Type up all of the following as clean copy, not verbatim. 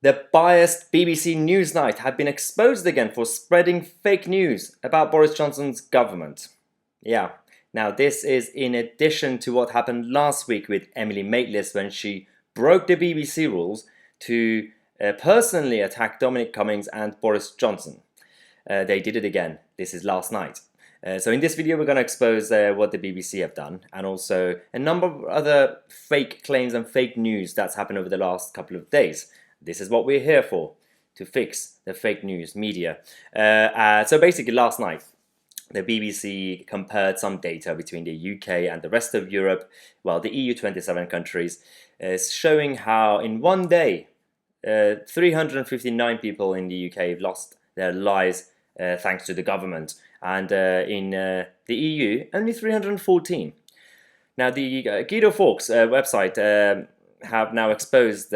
The biased BBC Newsnight had been exposed again for spreading fake news about Boris Johnson's government. Yeah, now this is in addition to what happened last week with Emily Maitlis when she broke the BBC rules to personally attack Dominic Cummings and Boris Johnson. They did it again. This is last night. So in this video we're going to expose what the BBC have done and also a number of other fake claims and fake news that's happened over the last couple of days. This is what we're here for, to fix the fake news media. So basically last night, the BBC compared some data between the UK and the rest of Europe, well, the EU 27 countries, showing how in one day, 359 people in the UK have lost their lives thanks to the government, and in the EU, only 314. Now, the Guido Fawkes website have now exposed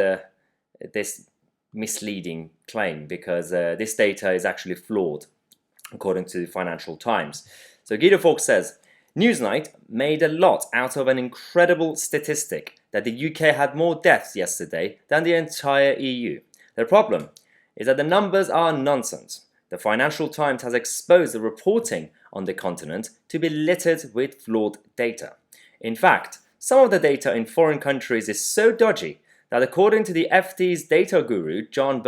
this misleading claim because this data is actually flawed, according to the Financial Times. So Guido Fawkes says, Newsnight made a lot out of an incredible statistic that the UK had more deaths yesterday than the entire EU. The problem is that the numbers are nonsense. The Financial Times has exposed the reporting on the continent to be littered with flawed data. In fact, some of the data in foreign countries is so dodgy that according to the FT's data guru, John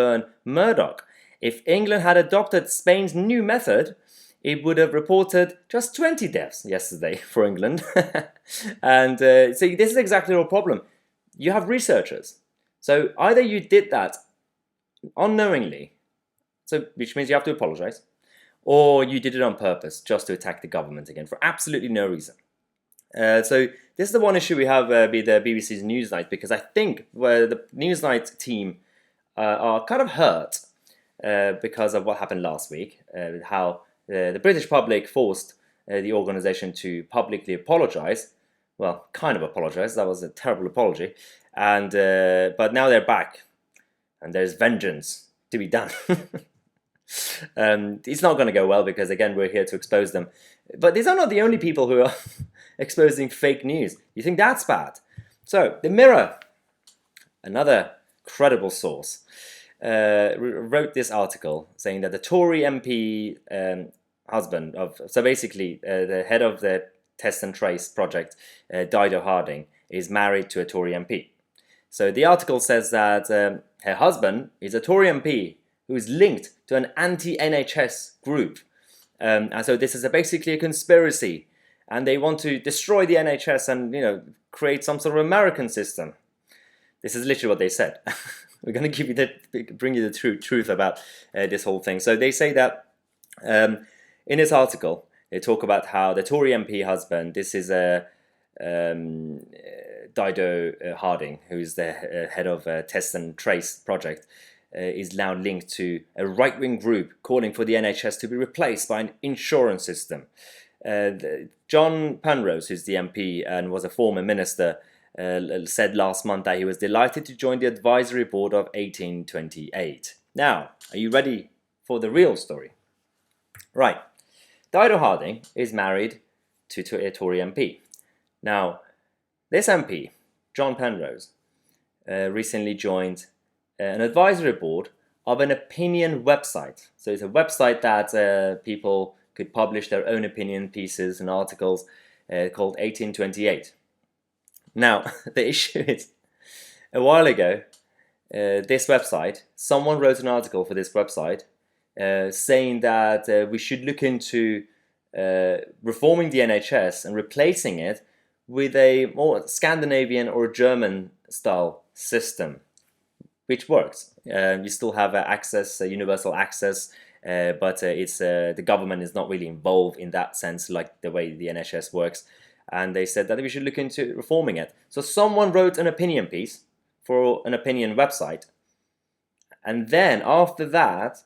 Murdoch, if England had adopted Spain's new method, it would have reported just 20 deaths yesterday for England. And so this is exactly the problem. You have researchers. So either you did that unknowingly, so which means you have to apologize, or you did it on purpose just to attack the government again for absolutely no reason. So this is the one issue we have with the BBC's Newsnight, because I think the Newsnight team are kind of hurt because of what happened last week, how the British public forced the organisation to publicly apologise. Well, kind of apologise, that was a terrible apology, and but now they're back, and there's vengeance to be done. It's not going to go well because, again, we're here to expose them. But these are not the only people who are exposing fake news. You think that's bad? So, The Mirror, another credible source, wrote this article saying that the Tory MP husband of, so basically the head of the Test and Trace project, Dido Harding, is married to a Tory MP. So the article says that her husband is a Tory MP who is linked to an anti-NHS group. And so this is basically a conspiracy, and they want to destroy the NHS and, you know, create some sort of American system. This is literally what they said. We're going to bring you the truth about this whole thing. So they say that in this article, they talk about how the Tory MP husband, this is Dido Harding, who is the head of Test and Trace project, is now linked to a right-wing group calling for the NHS to be replaced by an insurance system. John Penrose, who's the MP and was a former minister, said last month that he was delighted to join the advisory board of 1828. Now, are you ready for the real story? Right. Dido Harding is married to a Tory MP. Now, this MP, John Penrose, recently joined an advisory board of an opinion website. So it's a website that people could publish their own opinion pieces and articles called 1828. Now, the issue is, a while ago, this website, someone wrote an article for this website saying that we should look into reforming the NHS and replacing it with a more Scandinavian or German style system, which works. You still have access, universal access, but it's the government is not really involved in that sense, like the way the NHS works. And they said that we should look into reforming it. So someone wrote an opinion piece for an opinion website, and then after that,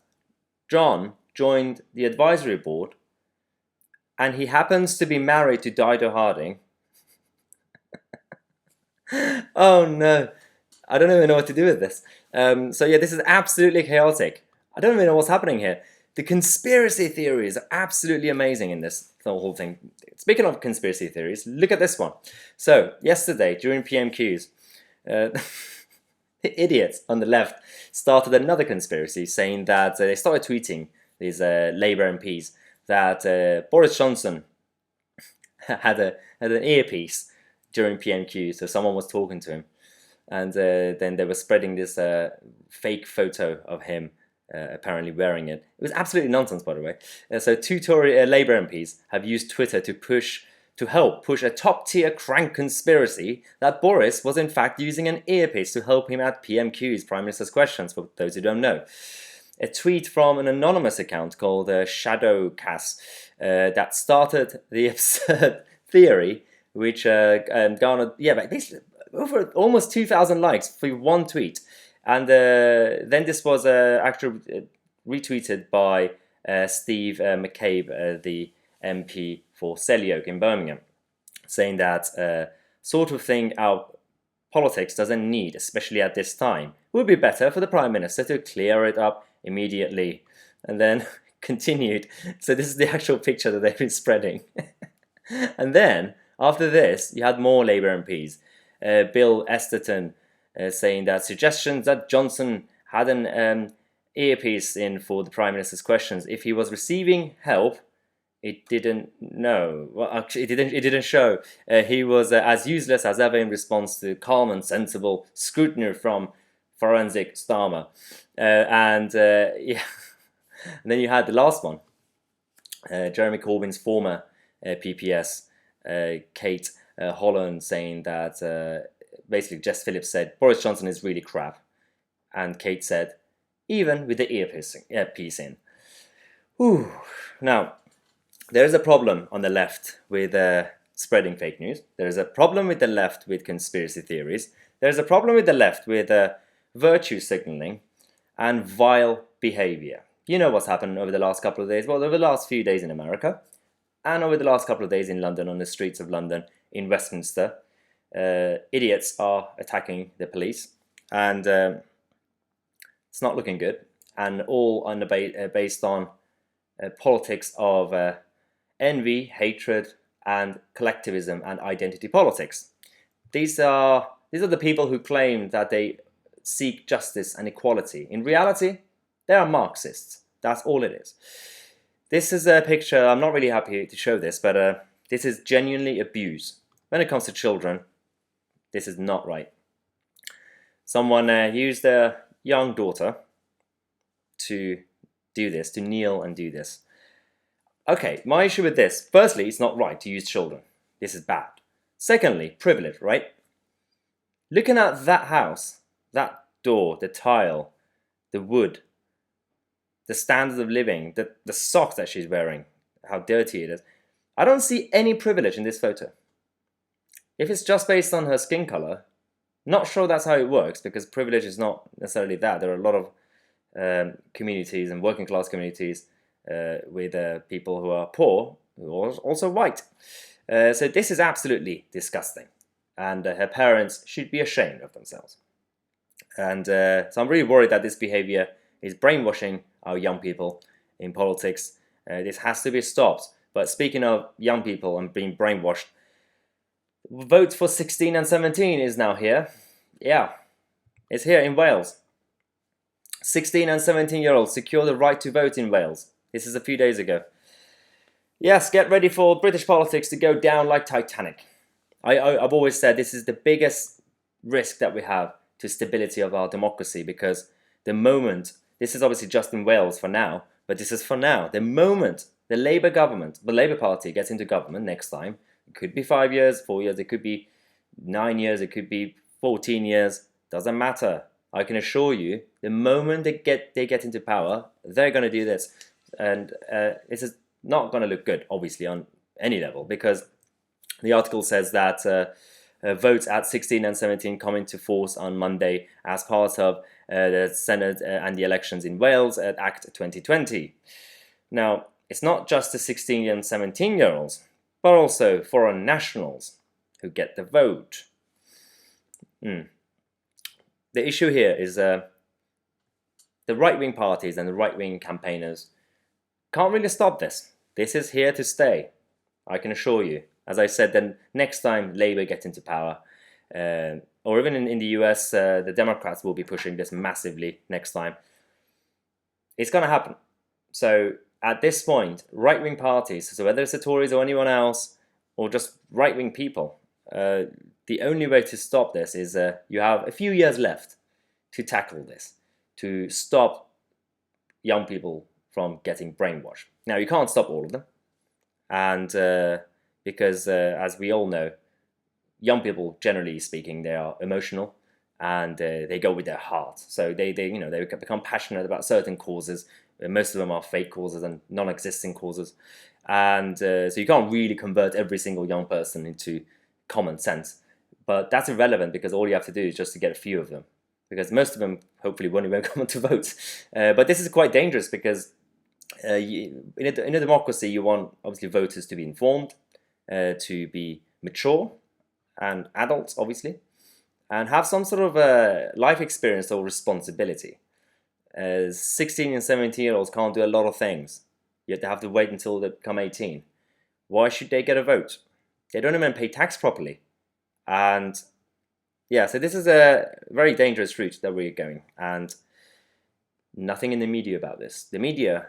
John joined the advisory board, and he happens to be married to Dido Harding. Oh no, I don't even know what to do with this. So yeah, this is absolutely chaotic. I don't even know what's happening here. The conspiracy theories are absolutely amazing in this whole thing. Speaking of conspiracy theories, look at this one. So yesterday during PMQs, idiots on the left started another conspiracy, saying that they started tweeting, these Labour MPs, that Boris Johnson had an earpiece during PMQ, so someone was talking to him, and then they were spreading this fake photo of him apparently wearing it. It was absolutely nonsense, by the way. So two Tory Labour MPs have used Twitter to help push a top-tier crank conspiracy that Boris was in fact using an earpiece to help him at PMQs, Prime Minister's Questions, for those who don't know. A tweet from an anonymous account called Shadowcast that started the absurd theory, which garnered, basically over almost 2,000 likes for one tweet. And then this was actually retweeted by Steve McCabe, the MP for Selly Oak in Birmingham, saying that sort of thing our politics doesn't need, especially at this time. It would be better for the Prime Minister to clear it up immediately. And then continued. So this is the actual picture that they've been spreading. And then, after this, you had more Labour MPs. Bill Esterton saying that suggestions that Johnson had an earpiece in for the Prime Minister's Questions. If he was receiving help, it didn't know. Well, actually, it didn't show. He was as useless as ever in response to calm and sensible scrutiny from forensic Starmer. And then you had the last one, Jeremy Corbyn's former PPS, Kate Holland, saying that basically Jess Phillips said Boris Johnson is really crap, and Kate said even with the earpiece in. Whew. Now, there is a problem on the left with spreading fake news. There is a problem with the left with conspiracy theories. There is a problem with the left with virtue signaling and vile behavior. You know what's happened over the last couple of days. Well, over the last few days in America, and over the last couple of days in London, on the streets of London, in Westminster, idiots are attacking the police, and it's not looking good. And all based on politics of envy, hatred, and collectivism and identity politics. These are the people who claim that they seek justice and equality. In reality, they are Marxists. That's all it is. This is a picture, I'm not really happy to show this, but this is genuinely abuse. When it comes to children, this is not right. Someone used their young daughter to do this, to kneel and do this. Okay, my issue with this, firstly, it's not right to use children. This is bad. Secondly, privilege, right? Looking at that house, that door, the tile, the wood, the standard of living, the socks that she's wearing, how dirty it is. I don't see any privilege in this photo. If it's just based on her skin color, not sure that's how it works, because privilege is not necessarily that. There are a lot of communities and working class communities with people who are poor, who are also white. So this is absolutely disgusting. And her parents should be ashamed of themselves. And so I'm really worried that this behavior is brainwashing our young people in politics. This has to be stopped. But speaking of young people and being brainwashed, vote for 16 and 17 is now here. Yeah, it's here in Wales. 16 and 17-year-olds secure the right to vote in Wales. This is a few days ago. Yes, get ready for British politics to go down like Titanic. I've always said this is the biggest risk that we have to stability of our democracy, because the moment, this is obviously just in Wales for now, but this is for now, the moment the Labour government, the Labour Party gets into government next time, it could be 5 years, 4 years, it could be 9 years, it could be 14 years, doesn't matter. I can assure you, the moment they get into power, they're going to do this. And this is not going to look good, obviously, on any level, because the article says that votes at 16 and 17 come into force on Monday as part of the Senate and the elections in Wales at Act 2020. Now, it's not just the 16 and 17-year-olds, but also foreign nationals who get the vote. The issue here is the right-wing parties and the right-wing campaigners can't really stop this. This is here to stay, I can assure you. As I said, then next time Labour gets into power, or even in the US, the Democrats will be pushing this massively next time. It's going to happen. So at this point, right-wing parties, so whether it's the Tories or anyone else, or just right-wing people, the only way to stop this is you have a few years left to tackle this, to stop young people from getting brainwashed. Now, you can't stop all of them, and because as we all know, young people, generally speaking, they are emotional and they go with their heart. So they become passionate about certain causes. Most of them are fake causes and non-existing causes, and so you can't really convert every single young person into common sense. But that's irrelevant, because all you have to do is just to get a few of them, because most of them hopefully won't even come to vote. But this is quite dangerous, because in a democracy, you want obviously voters to be informed, to be mature and adults, obviously, and have some sort of life experience or responsibility. 16 and 17-year-olds can't do a lot of things, yet they have to wait until they become 18. Why should they get a vote? They don't even pay tax properly. And yeah, so this is a very dangerous route that we're going, and nothing in the media about this. The media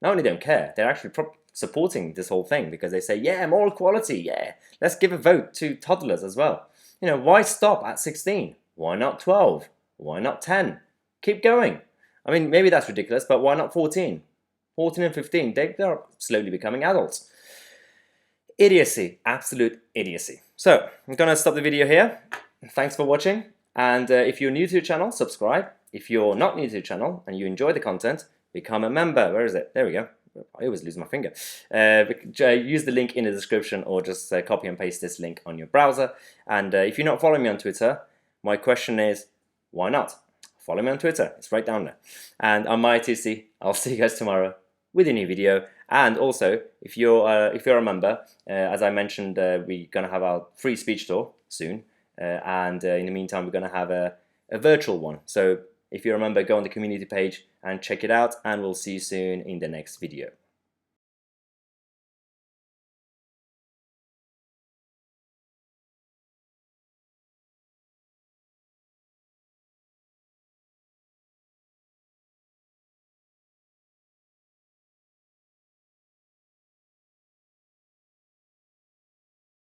not only don't care, they're actually supporting this whole thing, because they say, yeah, moral equality, yeah, let's give a vote to toddlers as well. You know, why stop at 16? Why not 12? Why not 10? Keep going. I mean, maybe that's ridiculous, but why not 14? 14 and 15, they're slowly becoming adults. Idiocy, absolute idiocy. So, I'm going to stop the video here. Thanks for watching, and if you're new to the channel, subscribe. If you're not new to the channel and you enjoy the content, become a member. Where is it? There we go. I always lose my finger. Use the link in the description, or just copy and paste this link on your browser. And if you're not following me on Twitter, my question is, why not? Follow me on Twitter. It's right down there. And I'm Tousi. I'll see you guys tomorrow with a new video. And also, if you're a member, as I mentioned, we're gonna have our free speech tour soon. And in the meantime, we're gonna have a virtual one. So if you're a member, go on the community page and check it out, and we'll see you soon in the next video.